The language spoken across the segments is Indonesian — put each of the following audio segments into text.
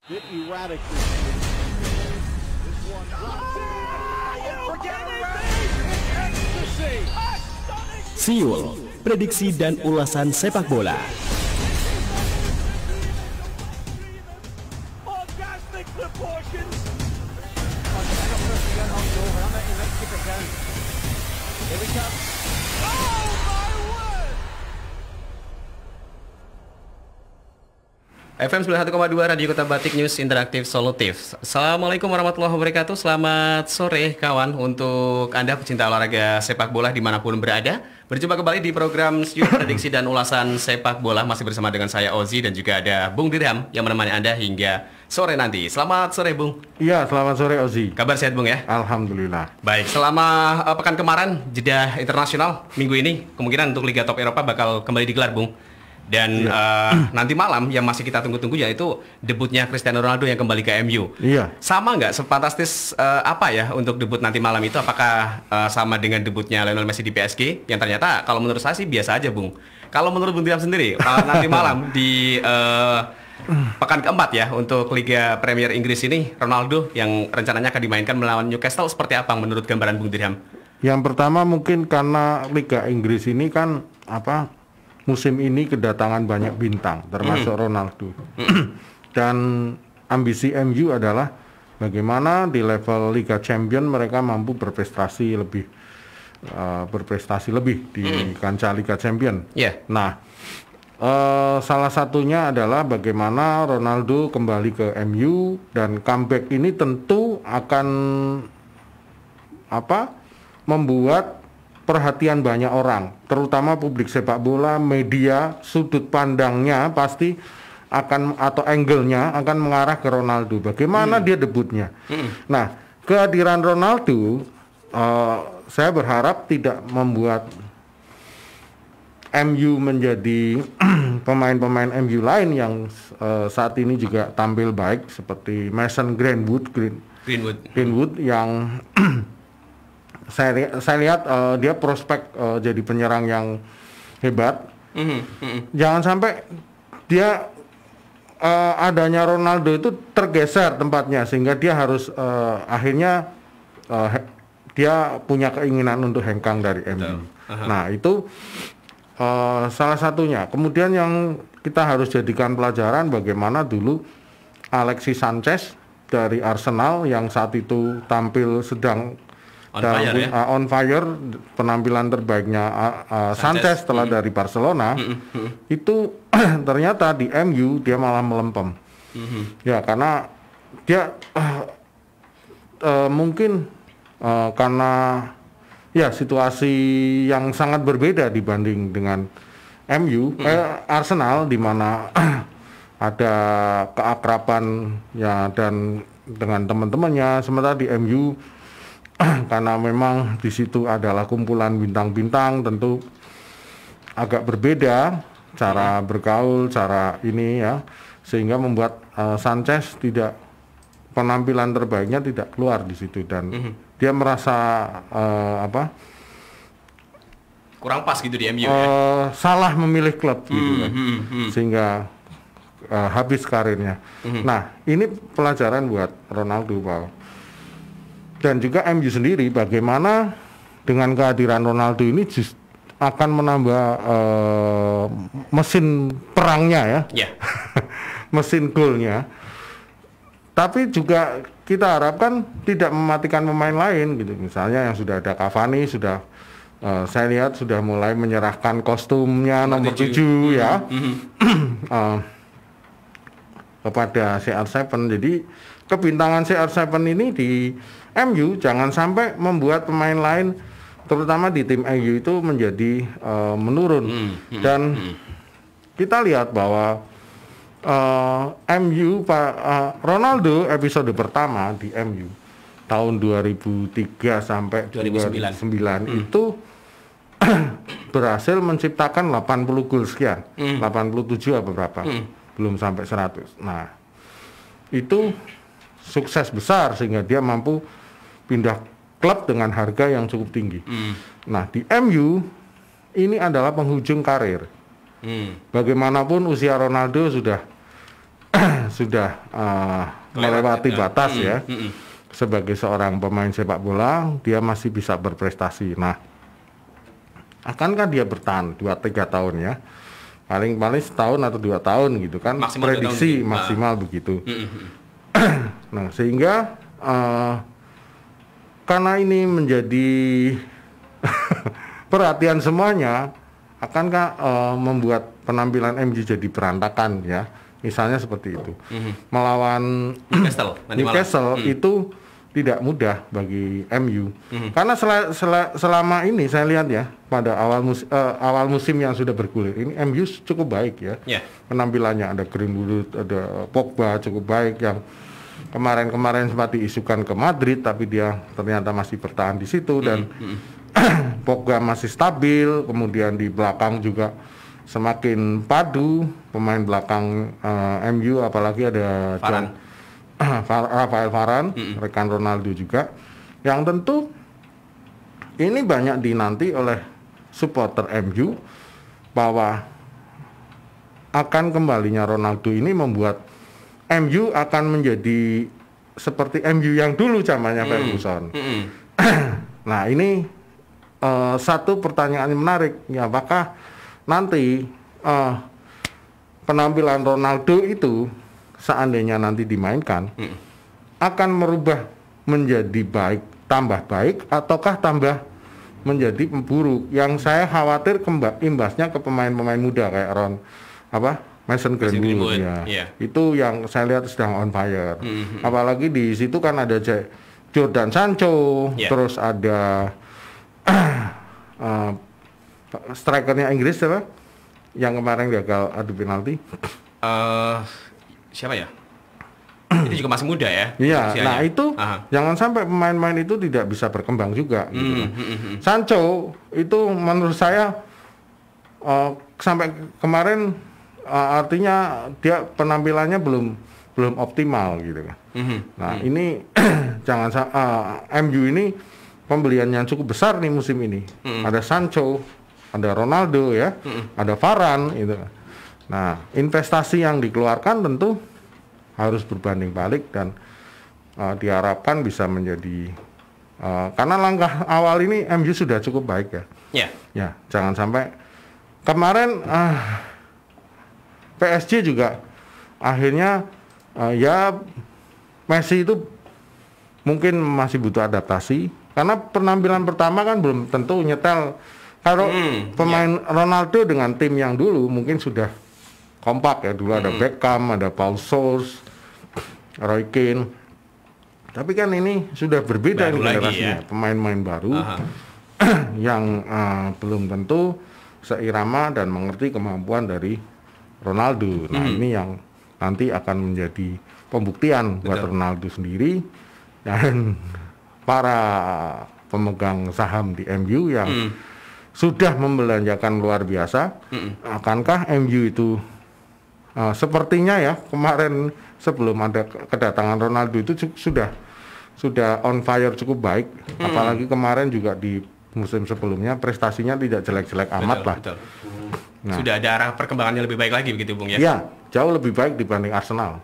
Bit erratic this one. Siul, prediksi dan ulasan sepak bola. Orgasmic proportions. Here we come. Oh my word! FM 91,2 Radio Kota Batik News Interaktif Solutif. Assalamualaikum warahmatullahi wabarakatuh. Selamat sore kawan, untuk Anda pecinta olahraga sepak bola dimanapun berada. Berjumpa kembali di program Siul Prediksi dan Ulasan Sepak Bola. Masih bersama dengan saya Ozi dan juga ada Bung Dirham yang menemani Anda hingga sore nanti. Selamat sore Bung. Iya, selamat sore Ozi. Kabar sehat Bung ya? Alhamdulillah. Baik, selama pekan kemarin jeda internasional, minggu ini kemungkinan untuk Liga Top Eropa bakal kembali digelar Bung. Dan nanti malam yang masih kita tunggu-tunggu yaitu debutnya Cristiano Ronaldo yang kembali ke MU. Iya. Sama nggak sefantastis apa ya untuk debut nanti malam itu? Apakah sama dengan debutnya Lionel Messi di PSG? Yang ternyata kalau menurut saya sih biasa aja Bung. Kalau menurut Bung Diam sendiri nanti malam di pekan keempat ya untuk Liga Premier Inggris ini, Ronaldo yang rencananya akan dimainkan melawan Newcastle seperti apa menurut gambaran Bung Dirham? Yang pertama mungkin karena Liga Inggris ini kan musim ini kedatangan banyak bintang termasuk Ronaldo. Dan ambisi MU adalah bagaimana di level Liga Champion mereka mampu berprestasi lebih di kancah Liga Champion. Yeah. Nah, salah satunya adalah bagaimana Ronaldo kembali ke MU, dan comeback ini tentu akan membuat perhatian banyak orang, terutama publik sepak bola, media, sudut pandangnya pasti akan, atau angle-nya akan mengarah ke Ronaldo. Bagaimana dia debutnya? Nah, kehadiran Ronaldo saya berharap tidak membuat MU menjadi pemain-pemain MU lain yang saat ini juga tampil baik seperti Mason Greenwood yang saya lihat dia prospek jadi penyerang yang hebat. Jangan sampai dia adanya Ronaldo itu tergeser tempatnya sehingga dia harus akhirnya dia punya keinginan untuk hengkang dari MU. Nah, itu salah satunya. Kemudian yang kita harus jadikan pelajaran bagaimana dulu Alexis Sanchez dari Arsenal yang saat itu tampil sedang on fire, penampilan terbaiknya Sanchez setelah dari Barcelona, itu ternyata di MU dia malah melempem. Ya, karena dia mungkin karena ya situasi yang sangat berbeda dibanding dengan MU, Arsenal, di mana ada keakraban ya dan dengan teman-temannya, sementara di MU karena memang di situ adalah kumpulan bintang-bintang, tentu agak berbeda cara bergaul, cara ini ya, sehingga membuat Sanchez penampilan terbaiknya tidak keluar di situ, dan dia merasa kurang pas gitu di MU salah memilih klub gitu kan, sehingga habis karirnya. Nah, ini pelajaran buat Ronaldo, Pak. Dan juga MU sendiri bagaimana dengan kehadiran Ronaldo ini akan menambah mesin perangnya ya, mesin golnya. Tapi juga kita harapkan tidak mematikan pemain lain gitu. Misalnya yang sudah ada Cavani, sudah saya lihat sudah mulai menyerahkan kostumnya nomor 7 ya kepada CR7. Jadi kebintangan CR7 ini di MU jangan sampai membuat pemain lain, terutama di tim MU itu menjadi menurun. Dan kita lihat bahwa Ronaldo episode pertama di MU tahun 2003 sampai 2009 itu berhasil menciptakan 80 gol sekian, 87 apa berapa, belum sampai 100. Nah, itu sukses besar sehingga dia mampu pindah klub dengan harga yang cukup tinggi. Nah, di MU ini adalah penghujung karir. Bagaimanapun usia Ronaldo sudah sudah melewati batas ya. Sebagai seorang pemain sepak bola, dia masih bisa berprestasi. Nah, akankah dia bertahan 2-3 tahun ya? Paling setahun atau 2 tahun gitu kan? Maksimal prediksi maksimal begitu. Nah, sehingga karena ini menjadi perhatian semuanya, akankah membuat penampilan MU jadi berantakan ya? Misalnya seperti itu. Melawan Newcastle itu tidak mudah bagi MU. Karena selama ini saya lihat ya, pada awal musim yang sudah bergulir ini MU cukup baik ya. Penampilannya ada Greenwood, ada Pogba cukup baik, yang kemarin sempat diisukan ke Madrid tapi dia ternyata masih bertahan di situ, dan Pogba masih stabil, kemudian di belakang juga semakin padu pemain belakang MU, apalagi ada Rafael Varane, rekan Ronaldo juga, yang tentu ini banyak dinanti oleh supporter MU bahwa akan kembalinya Ronaldo ini membuat MU akan menjadi seperti MU yang dulu zamannya Ferguson. Nah, ini satu pertanyaan yang menarik, ya, apakah nanti penampilan Ronaldo itu seandainya nanti dimainkan akan merubah menjadi tambah baik ataukah tambah menjadi memburuk? Yang saya khawatir imbasnya ke pemain-pemain muda kayak Mason Greenwood ya. Itu yang saya lihat sedang on fire. Apalagi di situ kan ada Jordan Sancho, terus ada strikernya Inggris siapa? Yang kemarin gagal adu penalti. Siapa ya? Itu juga masih muda ya? Iya. Nah itu jangan sampai pemain-pemain itu tidak bisa berkembang juga. Gitu. Sancho itu menurut saya sampai kemarin artinya dia penampilannya belum optimal gitu kan. Nah ini jangan MU ini pembelian yang cukup besar nih musim ini. Ada Sancho, ada Ronaldo ya, ada Varane itu. Nah, investasi yang dikeluarkan tentu harus berbanding balik dan diharapkan bisa menjadi karena langkah awal ini MU sudah cukup baik ya. Ya, jangan sampai kemarin PSG juga akhirnya ya Messi itu mungkin masih butuh adaptasi karena penampilan pertama kan belum tentu nyetel. Kalau pemain Ronaldo dengan tim yang dulu mungkin sudah kompak ya, dulu ada Beckham, ada Paul Scholes, Roy Keane. Tapi kan ini sudah berbeda generasinya, pemain-pemain baru yang belum tentu seirama dan mengerti kemampuan dari Ronaldo. Nah ini yang nanti akan menjadi pembuktian buat Ronaldo sendiri dan para pemegang saham di MU yang sudah membelanjakan luar biasa. Akankah MU itu sepertinya ya kemarin sebelum ada kedatangan Ronaldo itu sudah on fire cukup baik. Apalagi kemarin juga di musim sebelumnya prestasinya tidak jelek-jelek amat lah. Nah, sudah ada arah perkembangannya lebih baik lagi begitu Bung ya? Iya, jauh lebih baik dibanding Arsenal.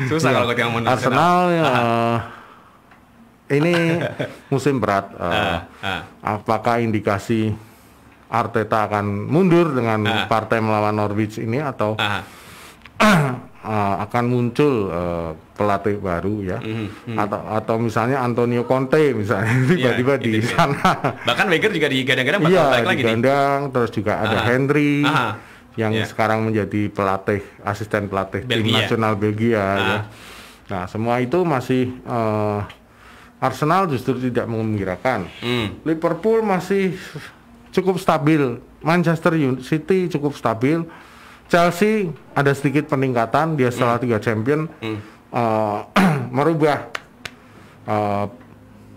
Susah kalau kita ngomongin Arsenal ini musim berat. Apakah indikasi Arteta akan mundur dengan partai melawan Norwich ini atau akan muncul pelatih baru ya, atau misalnya Antonio Conte misalnya tiba-tiba di sana. Bahkan Wenger juga digadang-gadang bakal balik lagi. Digandang, terus juga ada Henry yang sekarang menjadi asisten pelatih tim nasional Belgia. Ya. Nah semua itu masih Arsenal justru tidak mengembirakan. Liverpool masih cukup stabil, Manchester City cukup stabil. Chelsea ada sedikit peningkatan, dia setelah 3 champion merubah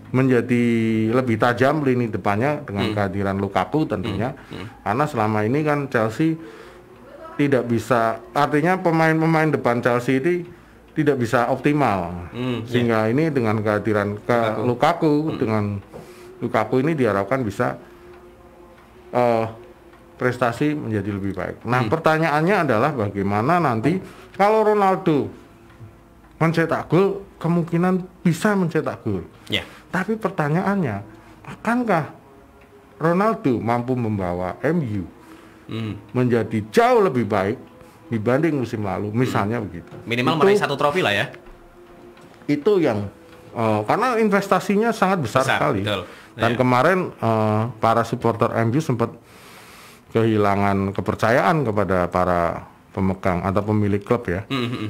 menjadi lebih tajam lini depannya dengan kehadiran Lukaku tentunya. Karena selama ini kan Chelsea tidak bisa, artinya pemain-pemain depan Chelsea ini tidak bisa optimal. Sehingga ini dengan kehadiran Lukaku, dengan Lukaku ini diharapkan bisa prestasi menjadi lebih baik. Nah, pertanyaannya adalah bagaimana nanti Kalau Ronaldo mencetak gol, kemungkinan bisa mencetak gol. Ya. Tapi pertanyaannya, akankah Ronaldo mampu membawa MU menjadi jauh lebih baik dibanding musim lalu? Misalnya begitu. Minimal meraih 1 trofi lah ya. Itu yang karena investasinya sangat besar sekali. Betul. Dan kemarin para supporter MU sempat kehilangan kepercayaan kepada para pemegang atau pemilik klub ya.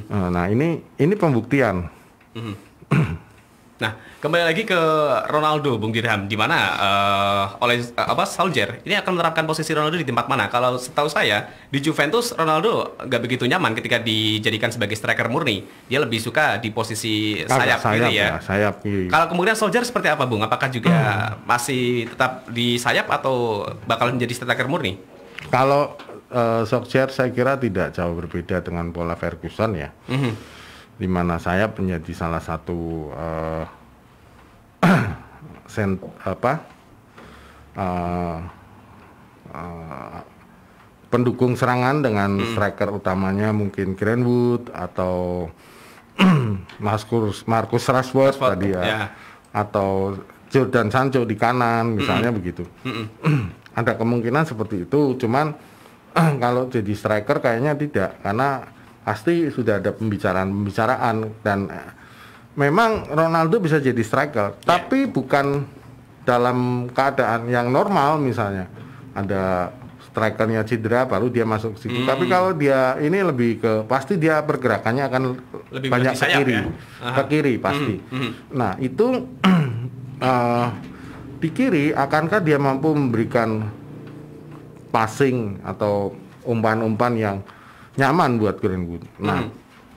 Nah ini pembuktian. Nah, kembali lagi ke Ronaldo, Bung Dirham, di mana oleh Solskjaer ini akan menerapkan posisi Ronaldo di tempat mana? Kalau setahu saya di Juventus Ronaldo nggak begitu nyaman ketika dijadikan sebagai striker murni. Dia lebih suka di posisi sayap kiri ya. Sayap kiri. Kalau kemudian Solskjaer seperti apa, Bung? Apakah juga masih tetap di sayap atau bakal menjadi striker murni? Kalau Solskjaer saya kira tidak jauh berbeda dengan pola Ferguson ya. Di mana sayap menjadi salah satu pendukung serangan dengan striker utamanya mungkin Greenwood atau Marcus Rashford tadi ya. Atau Jordan Sancho di kanan misalnya begitu. Ada kemungkinan seperti itu, cuman kalau jadi striker kayaknya tidak, karena pasti sudah ada pembicaraan dan memang Ronaldo bisa jadi striker, tapi bukan dalam keadaan yang normal. Misalnya ada strikernya cedera baru dia masuk situ. Tapi kalau dia ini lebih ke pasti dia pergerakannya akan lebih banyak ke kiri, ya? Ke kiri pasti. Nah itu di kiri akankah dia mampu memberikan passing atau umpan-umpan yang nyaman buat Greenwood. Nah,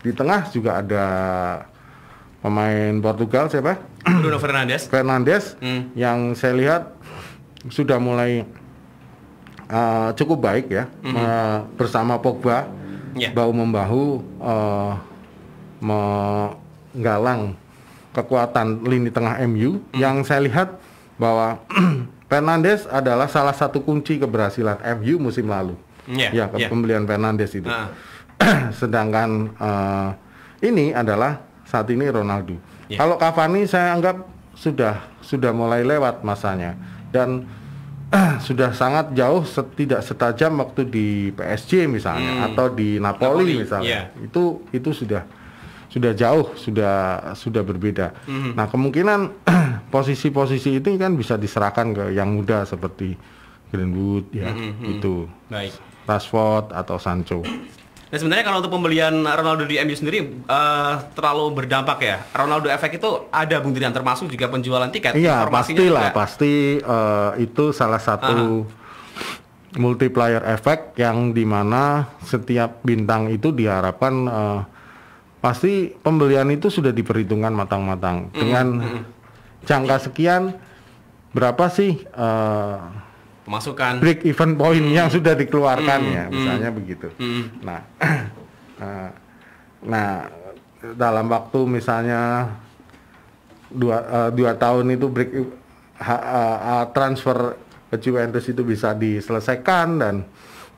di tengah juga ada pemain Portugal siapa? Bruno Fernandes. Yang saya lihat sudah mulai cukup baik ya, bersama Pogba, bahu membahu menggalang kekuatan lini tengah MU. Yang saya lihat bahwa Fernandes adalah salah satu kunci keberhasilan MU musim lalu. Pembelian Fernandes itu. Sedangkan ini adalah saat ini Ronaldo. Kalau Cavani saya anggap sudah mulai lewat masanya dan sudah sangat jauh, tidak setajam waktu di PSG misalnya atau di Napoli misalnya. Itu sudah jauh, sudah berbeda. Nah kemungkinan posisi-posisi itu kan bisa diserahkan ke yang muda seperti Greenwood ya, itu. Baik. Rashford atau Sancho. Nah sebenarnya kalau untuk pembelian Ronaldo di MU sendiri terlalu berdampak ya. Ronaldo efek itu ada, Bung Dirham, termasuk juga penjualan tiket. Iya pastilah, pasti itu salah satu multiplier efek yang dimana setiap bintang itu diharapkan pasti pembelian itu sudah diperhitungkan matang-matang dengan jangka sekian berapa sih pemasukan break even point yang sudah dikeluarkan ya misalnya begitu. Nah dalam waktu misalnya 2 tahun itu transfer ke Juventus itu bisa diselesaikan dan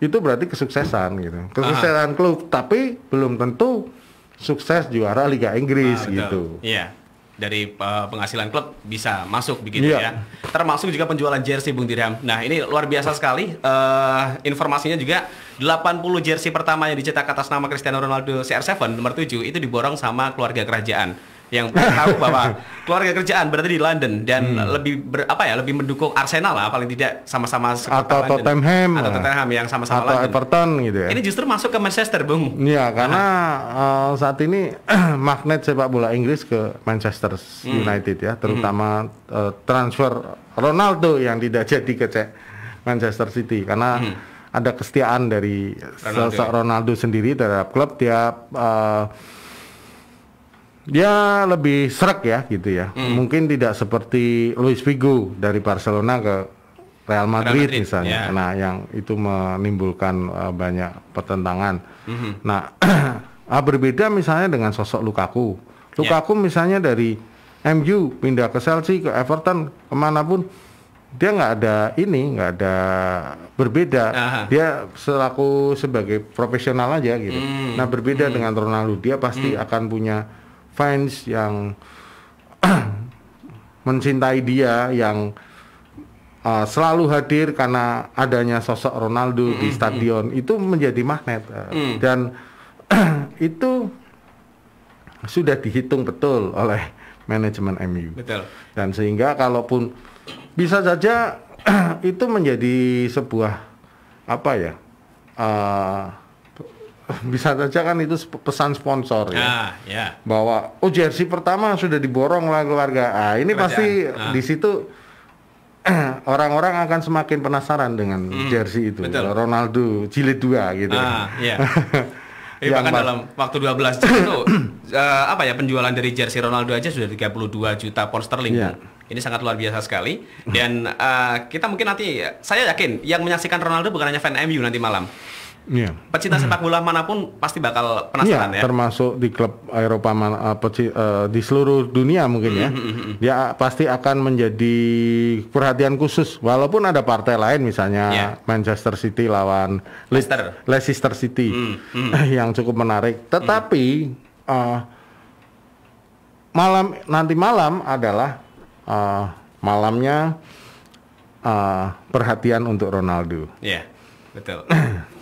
itu berarti kesuksesan gitu, kesuksesan klub, tapi belum tentu sukses juara Liga Inggris gitu. Iya. Dari penghasilan klub bisa masuk begitu ya. Termasuk juga penjualan jersey, Bung Dirham. Nah, ini luar biasa sekali. Informasinya juga 80 jersey pertama yang dicetak atas nama Cristiano Ronaldo CR7 nomor 7 itu diborong sama keluarga kerajaan. Yang tahu bahwa keluarga kerajaan berarti di London dan lebih lebih mendukung Arsenal lah paling tidak, sama-sama atau Tottenham yang sama-sama atau London. Everton gitu ya. Ini justru masuk ke Manchester, Bung. Iya, karena saat ini magnet sepak bola Inggris ke Manchester United ya, terutama transfer Ronaldo yang tidak jadi ke Manchester City karena ada kesetiaan dari sosok Ronaldo sendiri terhadap klub. Dia lebih sreg ya gitu ya. Mungkin tidak seperti Luis Figo dari Barcelona ke Real Madrid misalnya. Nah, yang itu menimbulkan banyak pertentangan. Nah, berbeda misalnya dengan sosok Lukaku. Lukaku misalnya dari MU pindah ke Chelsea, ke Everton, kemanapun dia nggak ada berbeda. Dia selaku sebagai profesional aja gitu. Nah berbeda dengan Ronaldo, dia pasti akan punya fans yang mencintai dia, yang selalu hadir karena adanya sosok Ronaldo di stadion. Itu menjadi magnet dan itu sudah dihitung betul oleh manajemen MU. Betul. Dan sehingga kalaupun bisa saja itu menjadi sebuah apa ya, bisa saja kan itu pesan sponsor ya. Bahwa jersey pertama sudah diborong oleh keluarga. Ini pasti di situ orang-orang akan semakin penasaran dengan jersey itu. Betul. Ronaldo jilid 2 gitu. Bahkan dalam waktu 12 jam itu penjualan dari jersey Ronaldo aja sudah 32 juta pound sterling. Ini sangat luar biasa sekali. Dan kita mungkin nanti, saya yakin yang menyaksikan Ronaldo bukan hanya fan MU nanti malam. Pecinta sepak bola manapun pasti bakal penasaran ya. Termasuk di klub Eropa di seluruh dunia mungkin ya. Dia pasti akan menjadi perhatian khusus. Walaupun ada partai lain misalnya Manchester City lawan Leicester City yang cukup menarik. Tetapi nanti malam adalah malamnya perhatian untuk Ronaldo. Betul.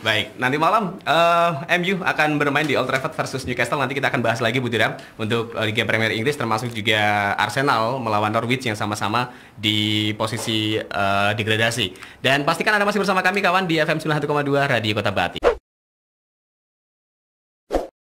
Baik, nanti malam MU akan bermain di Old Trafford versus Newcastle. Nanti kita akan bahas lagi Bu Tiram untuk Liga Premier Inggris, termasuk juga Arsenal melawan Norwich yang sama-sama di posisi degradasi. Dan pastikan Anda masih bersama kami kawan di FM 91,2 Radio Kota Bati.